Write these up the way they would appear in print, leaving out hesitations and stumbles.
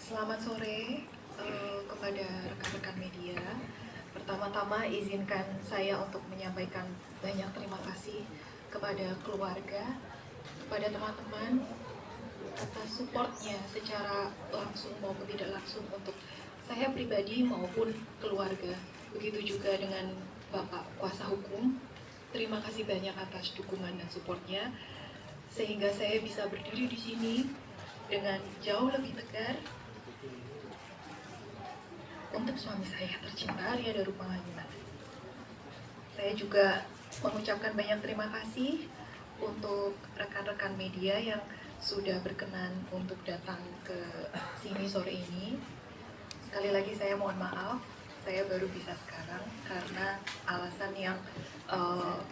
Selamat sore kepada rekan-rekan media. Pertama-tama izinkan saya untuk menyampaikan banyak terima kasih kepada keluarga, kepada teman-teman atas supportnya secara langsung maupun tidak langsung untuk saya pribadi maupun keluarga. Begitu juga dengan Bapak kuasa hukum. Terima kasih banyak atas dukungan dan supportnya sehingga saya bisa berdiri di sini dengan jauh lebih tegar untuk suami saya tercinta Ria Daru Pangalunan. Saya juga mengucapkan banyak terima kasih untuk rekan-rekan media yang sudah berkenan untuk datang ke sini sore ini. Sekali lagi saya mohon maaf, saya baru bisa sekarang karena alasan yang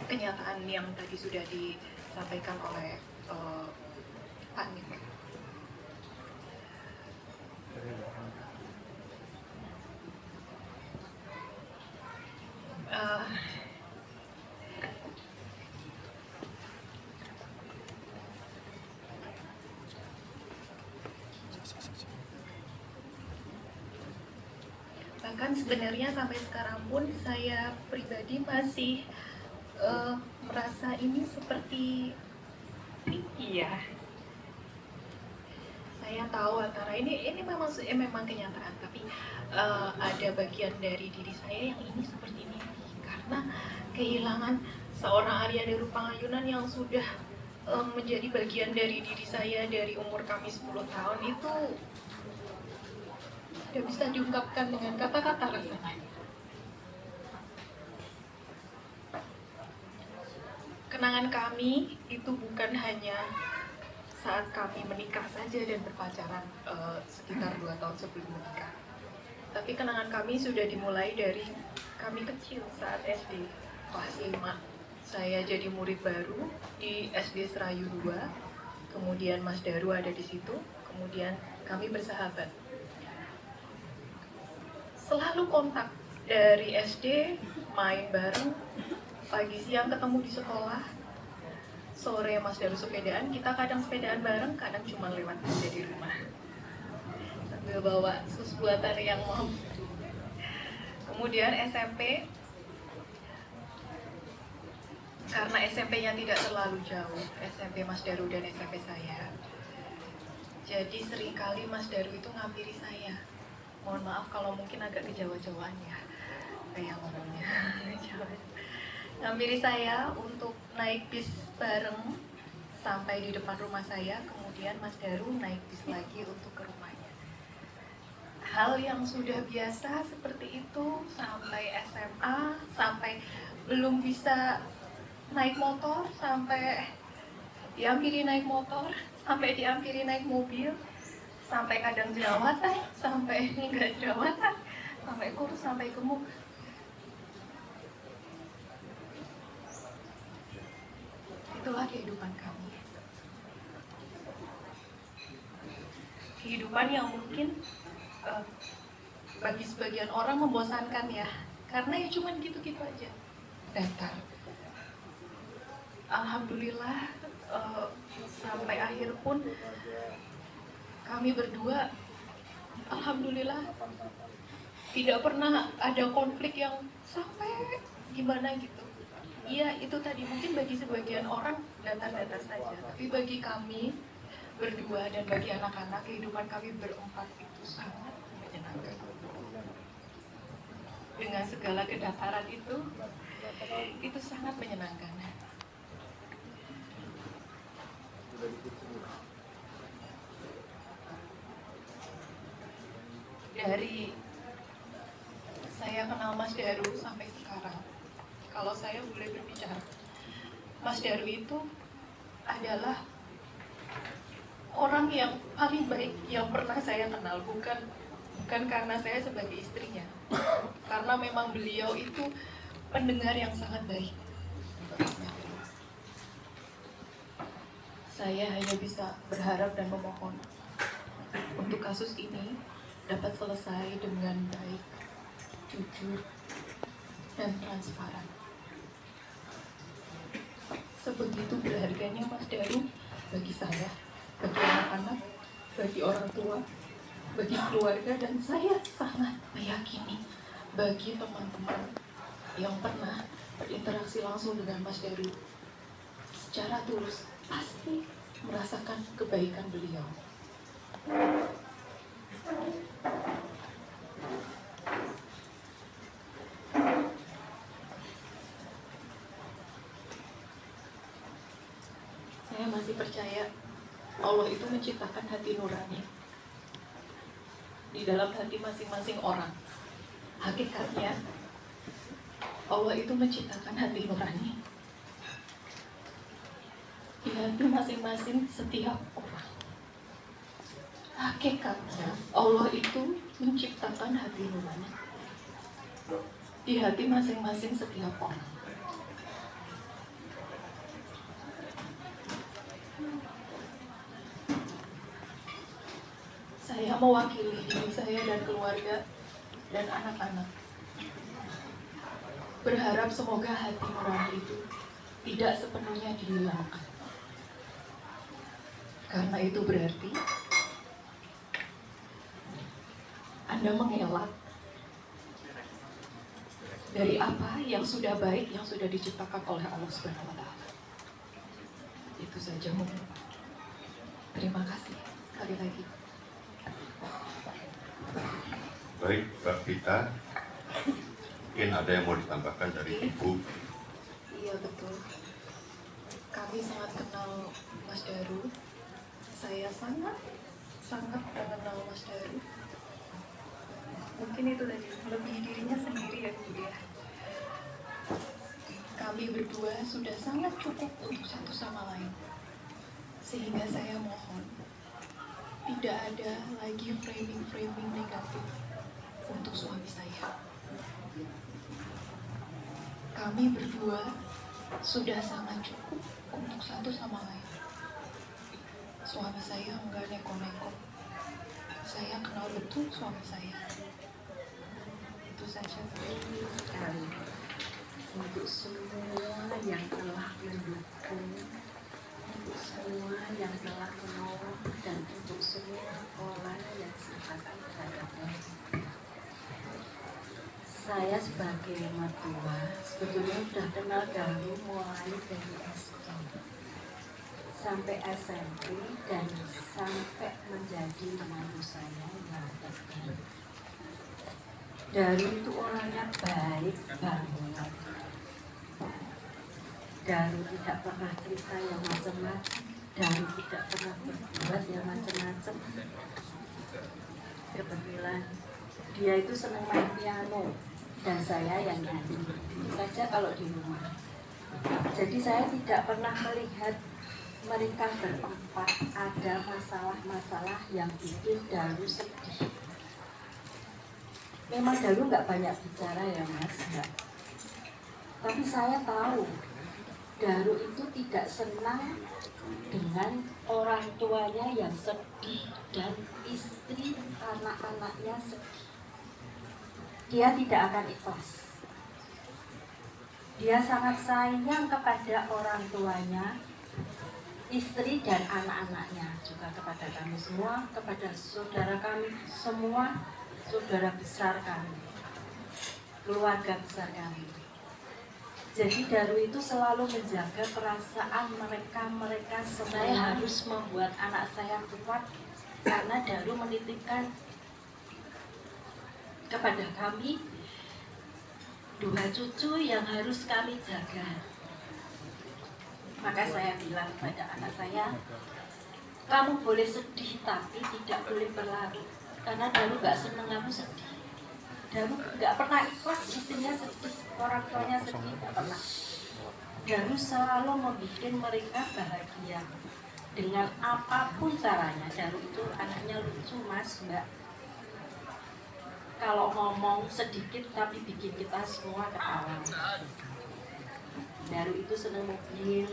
kenyataan yang tadi sudah disampaikan oleh Pak Niko. Bahkan sebenarnya sampai sekarang pun saya pribadi masih merasa ini seperti iya. Saya tahu antara ini memang kenyataan, tapi ada bagian dari diri saya yang ini seperti ini karena kehilangan seorang Arya Daru Pangayunan yang sudah menjadi bagian dari diri saya dari umur kami 10 tahun itu tidak bisa diungkapkan dengan kata-kata rasanya. Kenangan kami itu bukan hanya saat kami menikah saja dan berpacaran sekitar 2 tahun sebelum menikah. Tapi kenangan kami sudah dimulai dari kami kecil saat SD kelas 5. Saya jadi murid baru di SD Serayu 2. Kemudian Mas Daru ada di situ. Kemudian kami bersahabat. Selalu kontak dari SD, main bareng, pagi siang ketemu di sekolah, sore Mas Daru sepedaan, kita kadang sepedaan bareng, kadang cuma lewat aja di rumah sambil bawa sus buatan yang mau. Kemudian SMP, karena SMP-nya tidak terlalu jauh, SMP Mas Daru dan SMP saya, jadi seringkali Mas Daru itu ngampiri saya. Mohon maaf kalau mungkin agak kejawa-jawaan ya kayak ngomongnya. Ngampiri saya untuk naik bis bareng sampai di depan rumah saya, kemudian Mas Daru naik bis lagi untuk ke rumahnya. Hal yang sudah biasa seperti itu sampai SMA, sampai belum bisa naik motor, sampai diampiri naik motor, sampai diampiri naik mobil, sampai kadang jerawatan, sampai enggak jerawatan, sampai kurus, sampai gemuk. Itulah kehidupan kami. Kehidupan yang mungkin bagi sebagian orang membosankan ya, karena ya cuman gitu-gitu aja. Datar. Alhamdulillah sampai akhir pun kami berdua, alhamdulillah tidak pernah ada konflik yang sampai gimana gitu. Iya, itu tadi mungkin bagi sebagian orang datar-datar saja, tapi bagi kami berdua dan bagi anak-anak, kehidupan kami berempat itu sangat menyenangkan. Dengan segala kedataran itu sangat menyenangkan. Dari saya kenal Mas Daru sampai sekarang, kalau saya boleh berbicara, Mas Daru itu adalah orang yang paling baik yang pernah saya kenal, bukan karena saya sebagai istrinya, karena memang beliau itu pendengar yang sangat baik. Saya hanya bisa berharap dan memohon untuk kasus ini dapat selesai dengan baik, jujur, dan transparan. Sebegitu berharganya Mas Daru bagi saya, bagi anak-anak, bagi orang tua, bagi keluarga, dan saya sangat meyakini bagi teman-teman yang pernah berinteraksi langsung dengan Mas Daru secara tulus pasti merasakan kebaikan beliau. Saya masih percaya Allah itu menciptakan hati nurani di dalam hati masing-masing orang. Hakikatnya Allah itu menciptakan hati nurani di hati masing-masing setiap orang. Hakikatnya Allah itu menciptakan hati nurani di hati masing-masing setiap orang. Saya mewakili diri saya dan keluarga dan anak-anak, berharap semoga hati nurani itu tidak sepenuhnya dihilangkan. Karena itu berarti Anda mengelak dari apa yang sudah baik, yang sudah diciptakan oleh Allah Subhanahu wa Ta'ala. Itu saja mungkin. Terima kasih sekali lagi. Baik, Mbak Vita, mungkin ada yang mau ditambahkan dari Ibu? Iya, betul. Kami sangat kenal Mas Daru. Saya sangat mengenal Mas Daru. Mungkin itu tadi, lebih dirinya sendiri ya Bu ya. Kami berdua sudah sangat cukup untuk satu sama lain. Sehingga saya mohon, tidak ada lagi framing negatif untuk suami saya. Kami berdua sudah sangat cukup untuk satu sama lain. Suami saya enggak neko-neko. Saya kenal betul suami saya. Itu saja. Sekali untuk semua yang telah mendukung, untuk semua yang telah menolong, dan untuk semua orang yang simpati terhadapnya. Saya sebagai mertua sebetulnya sudah kenal Daru mulai dari SD sampai SMP dan sampai menjadi menantu saya yang terbaik. Daru itu orangnya baik banget. Daru tidak pernah cerita yang macam-macam. Daru tidak pernah berbuat yang macam-macam. Kebetulan dia itu senang main piano dan saya yang nyanyi saja kalau di rumah. Jadi saya tidak pernah melihat mereka berempat ada masalah-masalah yang bikin Daru sedih. Memang Daru nggak banyak bicara ya Mas, enggak. Tapi saya tahu Daru itu tidak senang dengan orang tuanya yang sedih dan istri anak-anaknya sedih. Dia tidak akan ikhlas. Dia sangat sayang kepada orang tuanya, istri dan anak-anaknya, juga kepada kami semua, kepada saudara kami semua, saudara besar kami, keluarga besar kami. Jadi Daru itu selalu menjaga perasaan mereka semua. Saya harus membuat anak saya kuat karena Daru menitipkan kepada kami 2 cucu yang harus kami jaga. Maka saya bilang pada anak saya, kamu boleh sedih tapi tidak boleh berlarut. Karena Daru gak seneng kamu sedih. Daru gak pernah ikhlas istrinya sedih, orang tuanya sedih, gak pernah. Daru selalu membuat mereka bahagia dengan apapun caranya. Daru itu anaknya lucu Mas, Mbak. Kalau ngomong sedikit tapi bikin kita semua ketawa. Daru itu senang mobil.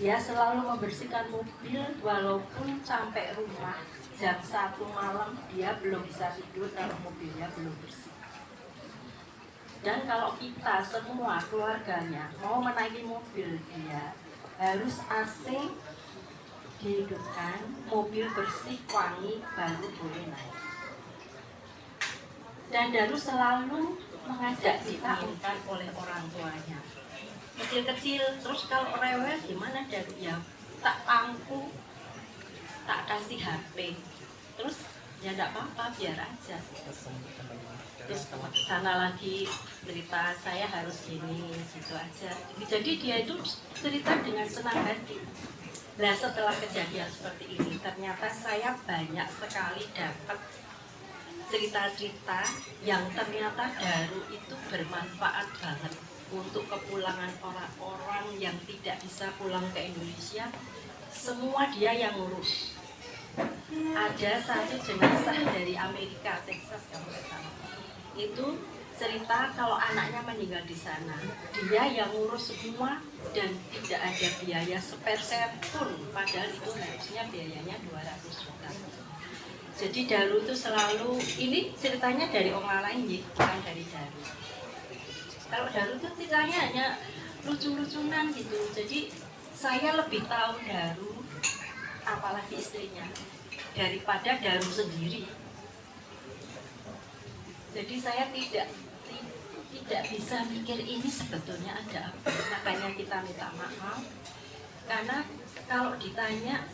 Dia selalu membersihkan mobil walaupun sampai rumah jam 1 malam dia belum bisa tidur kalau mobilnya belum bersih. Dan kalau kita semua keluarganya mau menaiki mobil dia harus AC dihidupkan, mobil bersih, wangi, baru boleh naik. Dan Daru selalu mengajak diinginkan oleh orang tuanya. Kecil-kecil, terus kalau rewel gimana Daru? Ya tak pangku, tak kasih HP. Terus ya enggak apa-apa, biar aja. Terus sana lagi cerita saya harus gini, gitu aja. Jadi dia itu cerita dengan senang hati. Nah setelah kejadian seperti ini, ternyata saya banyak sekali dapat cerita-cerita yang ternyata Daru itu bermanfaat banget untuk kepulangan orang-orang yang tidak bisa pulang ke Indonesia. Semua dia yang ngurus. Ada satu jenazah dari Amerika, Texas kalau saya salah. Itu cerita kalau anaknya meninggal di sana, dia yang ngurus semua dan tidak ada biaya sepersen pun, padahal itu harusnya biayanya 200 juta. Jadi Daru itu selalu, ini ceritanya dari orang lain, bukan dari Daru. Kalau Daru itu ceritanya hanya lucu-lucunan gitu. Jadi saya lebih tahu Daru, apalagi istrinya, daripada Daru sendiri. Jadi saya tidak bisa mikir ini sebetulnya ada apa. Makanya kita minta maaf, karena kalau ditanya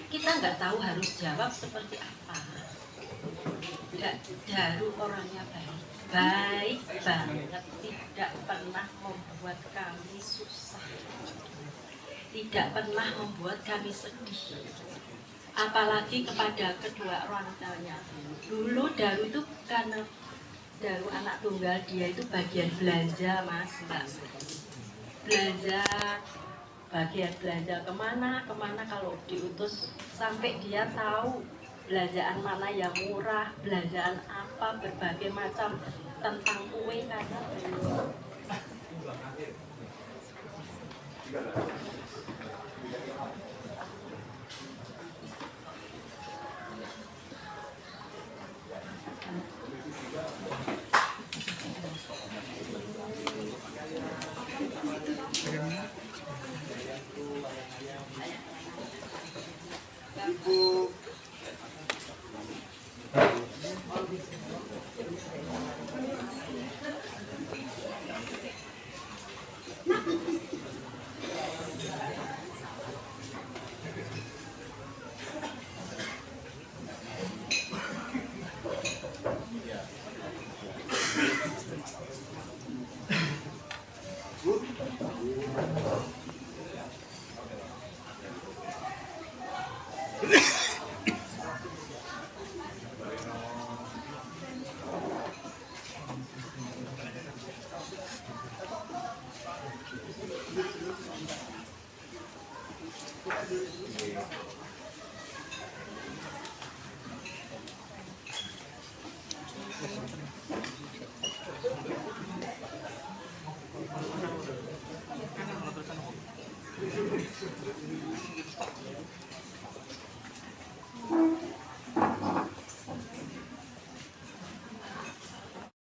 kita nggak tahu harus jawab seperti apa. Daru orangnya baik banget, tidak pernah membuat kami susah, tidak pernah membuat kami sedih. Apalagi kepada kedua orang tuanya. Dulu Daru itu karena Daru anak tunggal, dia itu bagian belanja Mas, Mbak. Belanja, bagian belanja kemana kalau diutus, sampai dia tahu belanjaan mana yang murah, belanjaan apa, berbagai macam tentang kue karena Ibu